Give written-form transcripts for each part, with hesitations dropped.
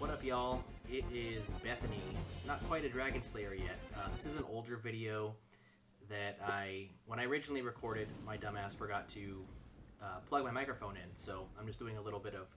What up, y'all? It is Bethany, not quite a Dragonslayer yet. This is an older video that when I originally recorded, my dumbass forgot to plug my microphone in, so I'm just doing a little bit of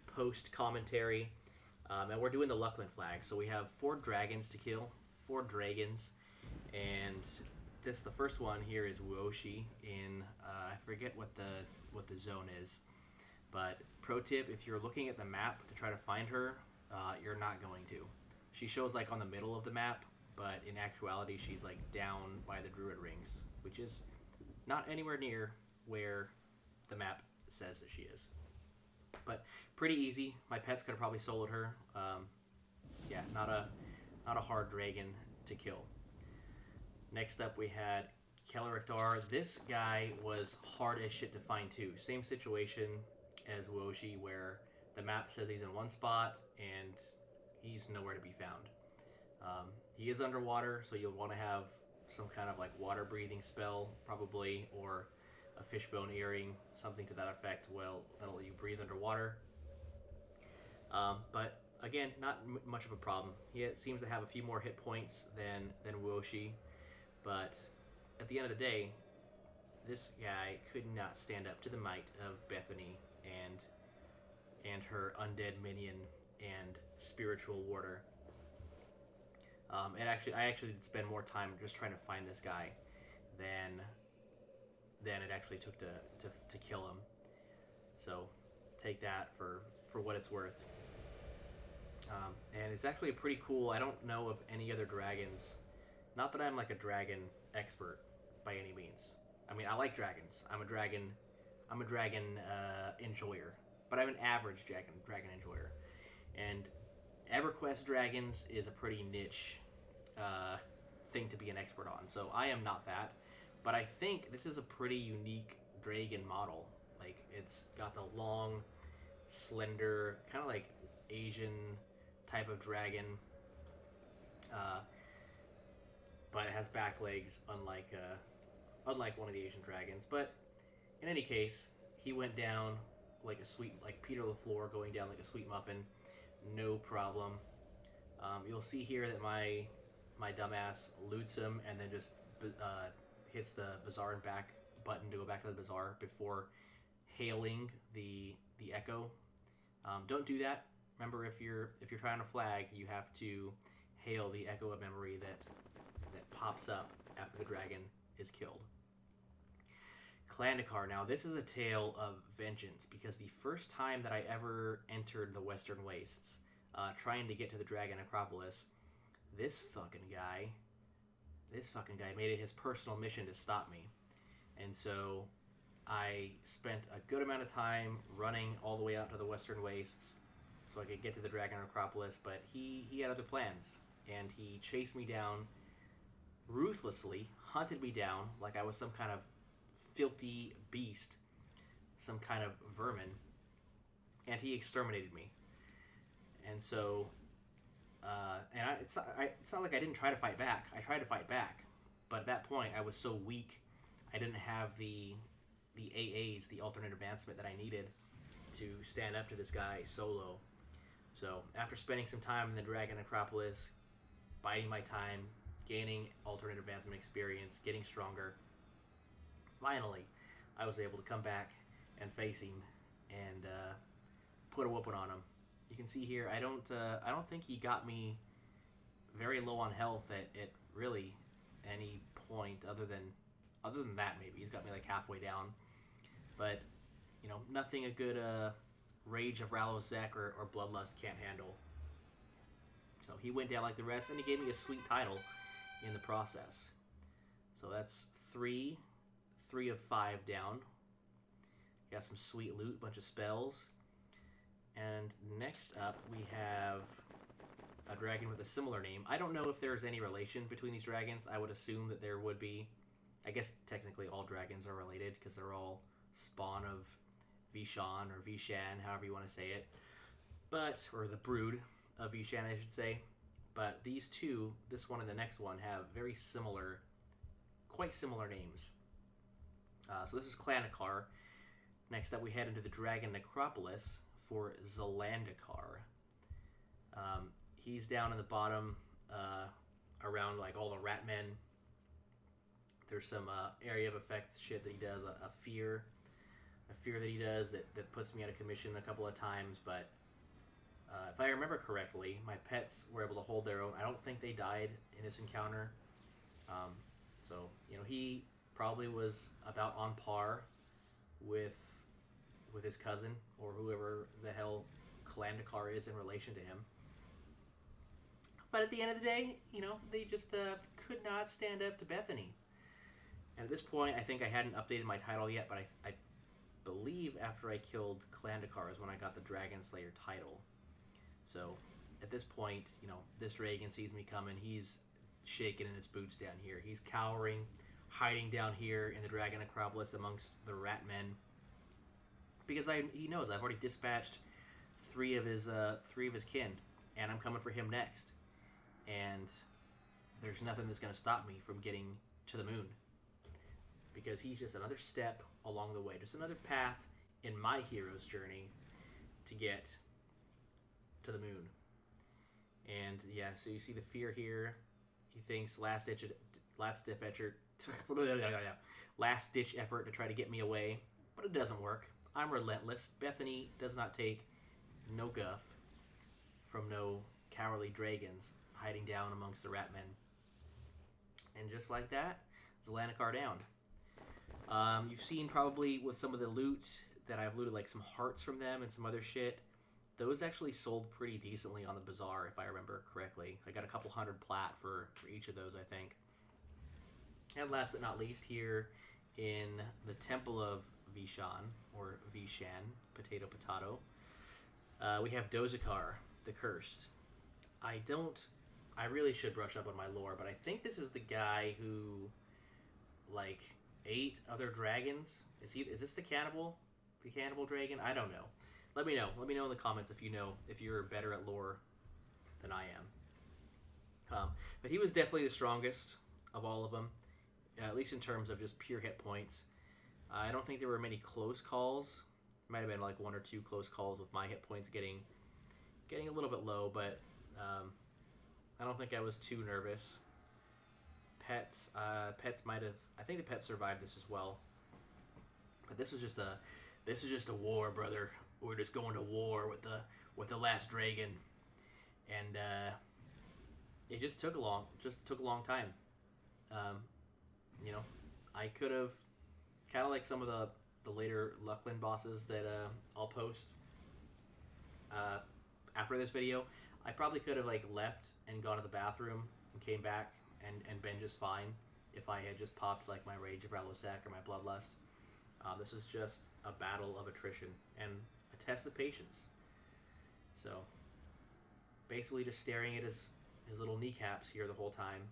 post-commentary, and we're doing the Luclin flag. So we have 4 dragons to kill, 4 dragons, and the first one here is Wuoshi in, I forget what the zone is, but pro tip, if you're looking at the map to try to find her, you're not going to. She shows like on the middle of the map, but in actuality she's like down by the druid rings, which is not anywhere near where the map says that she is. But pretty easy. My pets could have probably soloed her. Yeah, not a hard dragon to kill. Next up we had Kelorek Dar. This guy was hard as shit to find too. Same situation as Wuoshi, where the map says he's in one spot and he's nowhere to be found. He is underwater, so you'll want to have some kind of like water breathing spell probably, or a fishbone earring, something to that effect. Well, that'll let you breathe underwater. But again, not much of a problem. He seems to have a few more hit points than Wuoshi, but at the end of the day, this guy could not stand up to the might of Bethany and her undead minion and spiritual warder. I actually did spend more time just trying to find this guy than it actually took to kill him. So take that for what it's worth. And it's actually pretty cool. I don't know of any other dragons. Not that I'm like a dragon expert by any means. I mean, I like dragons. I'm a dragon enjoyer, but I'm an average dragon enjoyer. And EverQuest dragons is a pretty niche thing to be an expert on. So I am not that, but I think this is a pretty unique dragon model. Like, it's got the long, slender, kind of like Asian type of dragon, but it has back legs, unlike one of the Asian dragons. But in any case, he went down like Peter LaFleur going down like a sweet muffin, no problem. You'll see here that my dumbass loots him and then just hits the bazaar and back button to go back to the bazaar before hailing the echo. Don't do that. Remember, if you're trying to flag, you have to hail the echo of memory that pops up after the dragon is killed. Klandicar. Now, this is a tale of vengeance, because the first time that I ever entered the Western Wastes, trying to get to the Dragon Acropolis, this fucking guy made it his personal mission to stop me. And so I spent a good amount of time running all the way out to the Western Wastes so I could get to the Dragon Acropolis, but he had other plans, and he chased me down ruthlessly, hunted me down like I was some kind of filthy beast, some kind of vermin, and he exterminated me. And so, it's not like I didn't try to fight back. I tried to fight back, but at that point I was so weak, I didn't have the AAs, the alternate advancement, that I needed to stand up to this guy solo. So after spending some time in the Dragon Acropolis, biding my time, gaining alternate advancement experience, getting stronger, finally I was able to come back and face him and put a whooping on him. You can see here, I don't think he got me very low on health at really any point other than that. Maybe he's got me like halfway down, but nothing a good Rage of Ralozek or Bloodlust can't handle. So he went down like the rest, and he gave me a sweet title in the process. So that's 3 of 5 down. Got some sweet loot, bunch of spells. And next up we have a dragon with a similar name. I don't know if there's any relation between these dragons. I would assume that there would be. I guess technically all dragons are related because they're all spawn of Vishan or Vishan, however you want to say it. Or the brood of Vishan, I should say. But these two, this one and the next one, have quite similar names. So this is Klandicar. Next up, we head into the Dragon Necropolis for Zlandicar. he's down in the bottom, around like all the rat men. There's some area of effect shit that he does, a fear that he does that puts me out of commission a couple of times. But if I remember correctly, my pets were able to hold their own. I don't think they died in this encounter. So he probably was about on par with his cousin or whoever the hell Klandicar is in relation to him. But at the end of the day, they just could not stand up to Bethany. And at this point, I think I hadn't updated my title yet, but I believe after I killed Klandicar is when I got the Dragonslayer title. So at this point, this dragon sees me coming. He's shaking in his boots down here. He's cowering, hiding down here in the Dragon Acropolis amongst the rat men. Because he knows I've already dispatched three of his kin, and I'm coming for him next. And there's nothing that's going to stop me from getting to the moon. Because he's just another step along the way. Just another path in my hero's journey to get to the moon. And yeah, so you see the fear here. He thinks last ditch effort to try to get me away. But it doesn't work. I'm relentless. Bethany does not take no guff from no cowardly dragons hiding down amongst the rat men. And just like that, Zlandicar down. You've seen probably with some of the loot that I've looted, like some hearts from them and some other shit. Those actually sold pretty decently on the bazaar, if I remember correctly. I got a couple hundred plat for each of those, I think. And last but not least, here in the Temple of Vishan, or Vishan, potato, we have Dozekar the Cursed. I really should brush up on my lore, but I think this is the guy who, like, ate other dragons. Is this the cannibal? The cannibal dragon? I don't know. Let me know. Let me know in the comments if you know, if you're better at lore than I am. But he was definitely the strongest of all of them, at least in terms of just pure hit points. I don't think there were many close calls. There might have been like one or two close calls with my hit points getting a little bit low, but I don't think I was too nervous. Pets might have. I think the pets survived this as well. But this is just a war, brother. We're just going to war with the last dragon, and it just took a long time. I could have, kind of like some of the later Luclin bosses that I'll post after this video. I probably could have like left and gone to the bathroom and came back and been just fine if I had just popped like my Rage of Ralosak or my Bloodlust. This is just a battle of attrition and a test of patience. So basically just staring at his little kneecaps here the whole time,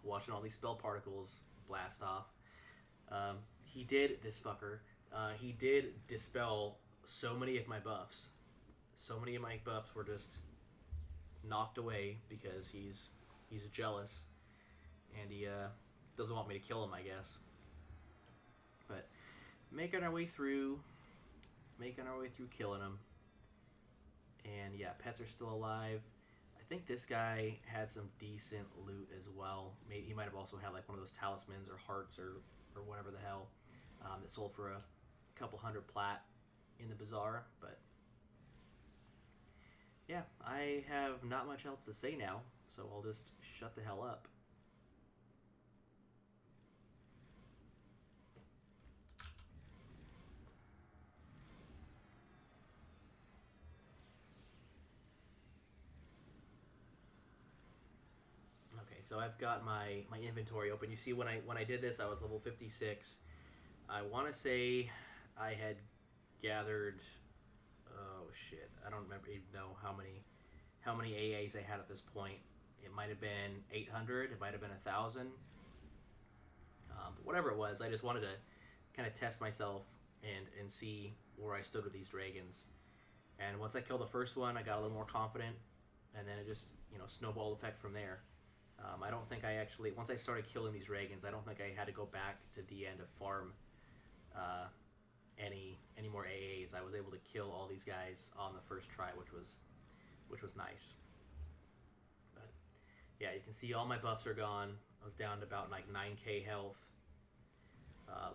watching all these spell particles blast off. This fucker did dispel so many of my buffs. So many of my buffs were just knocked away because he's jealous and he doesn't want me to kill him, I guess. But making our way through killing him. And yeah, pets are still alive. I think this guy had some decent loot as well. Maybe he might have also had like one of those talismans or hearts or whatever the hell that sold for a couple hundred plat in the bazaar. But yeah, I have not much else to say now, so I'll just shut the hell up. Okay, so I've got my inventory open. You see, when I did this, I was level 56. I want to say I had gathered, oh shit, I don't even know how many AAs I had at this point. It might have been 800, it might have been 1,000. But whatever it was, I just wanted to kind of test myself and see where I stood with these dragons. And once I killed the first one, I got a little more confident, and then it just, snowball effect from there. I don't think I actually, once I started killing these dragons, I don't think I had to go back to DN to farm any more AAs. I was able to kill all these guys on the first try, which was nice. Yeah, you can see all my buffs are gone. I was down to about like 9k health.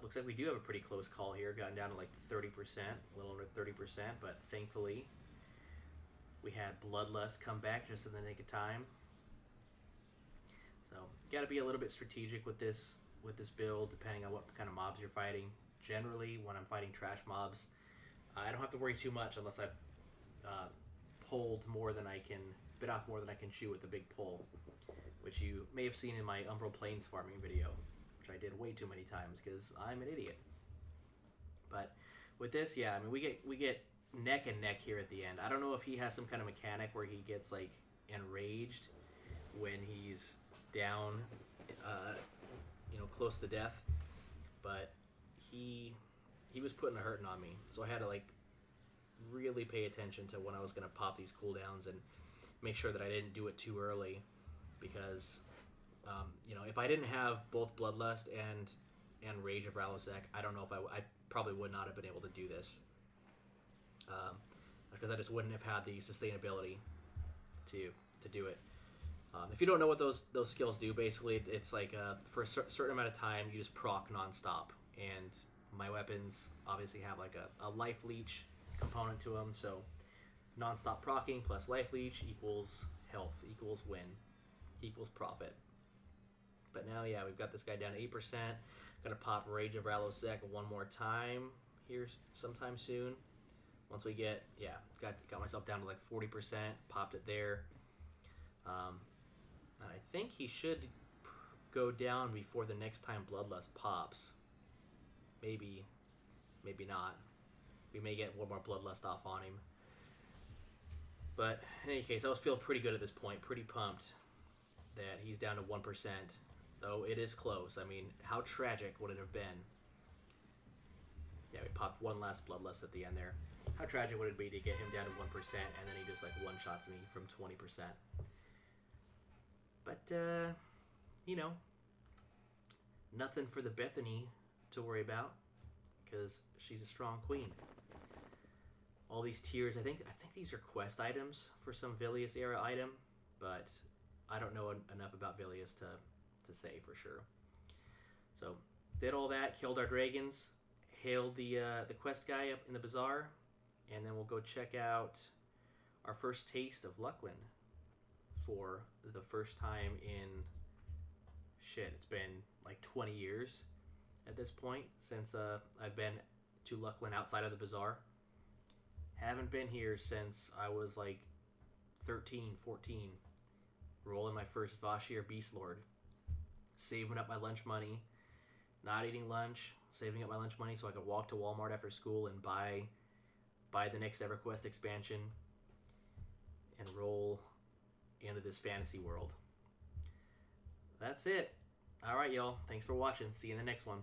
Looks like we do have a pretty close call here. Gotten down to like 30%, a little under 30%, but thankfully we had Bloodlust come back just in the nick of time. So you got to be a little bit strategic with this build, depending on what kind of mobs you're fighting. Generally, when I'm fighting trash mobs, I don't have to worry too much unless I've pulled more than I can, bit off more than I can chew with the big pull, which you may have seen in my Umbral Plains farming video, which I did way too many times because I'm an idiot. But with this, yeah, I mean we get neck and neck here at the end. I don't know if he has some kind of mechanic where he gets like enraged when he's down, close to death, but he was putting a hurting on me, so I had to like really pay attention to when I was going to pop these cooldowns and make sure that I didn't do it too early, because if I didn't have both Bloodlust and Rage of Ralosek, I don't know if I probably would not have been able to do this, because I just wouldn't have had the sustainability to do it. If you don't know what those skills do, basically it's like for a certain amount of time you just proc nonstop, and my weapons obviously have like a life leech component to them, so nonstop proccing plus life leech equals health, equals win, equals profit. But now, yeah, we've got this guy down to 8%. Gonna pop Rage of Ralosek one more time here sometime soon. Once we get, got myself down to like 40%, popped it there. And I think he should go down before the next time Bloodlust pops. Maybe not. We may get one more Bloodlust off on him. But in any case, I was feeling pretty good at this point, pretty pumped that he's down to 1%. Though it is close. I mean, how tragic would it have been? Yeah, we popped one last Bloodlust at the end there. How tragic would it be to get him down to 1% and then he just like one-shots me from 20%? But, nothing for the Bethany to worry about, because she's a strong queen. All these tiers, I think these are quest items for some Velious era item, but I don't know enough about Velious to say for sure. So, did all that, killed our dragons, hailed the quest guy up in the bazaar, and then we'll go check out our first taste of Luclin for the first time in it's been like 20 years at this point since I've been to Luclin outside of the bazaar. Haven't been here since I was like 13, 14, rolling my first Wuoshi or Beast Lord, saving up my lunch money, not eating lunch, saving up my lunch money so I could walk to Walmart after school and buy the next EverQuest expansion and roll into this fantasy world. That's it. Alright, y'all. Thanks for watching. See you in the next one.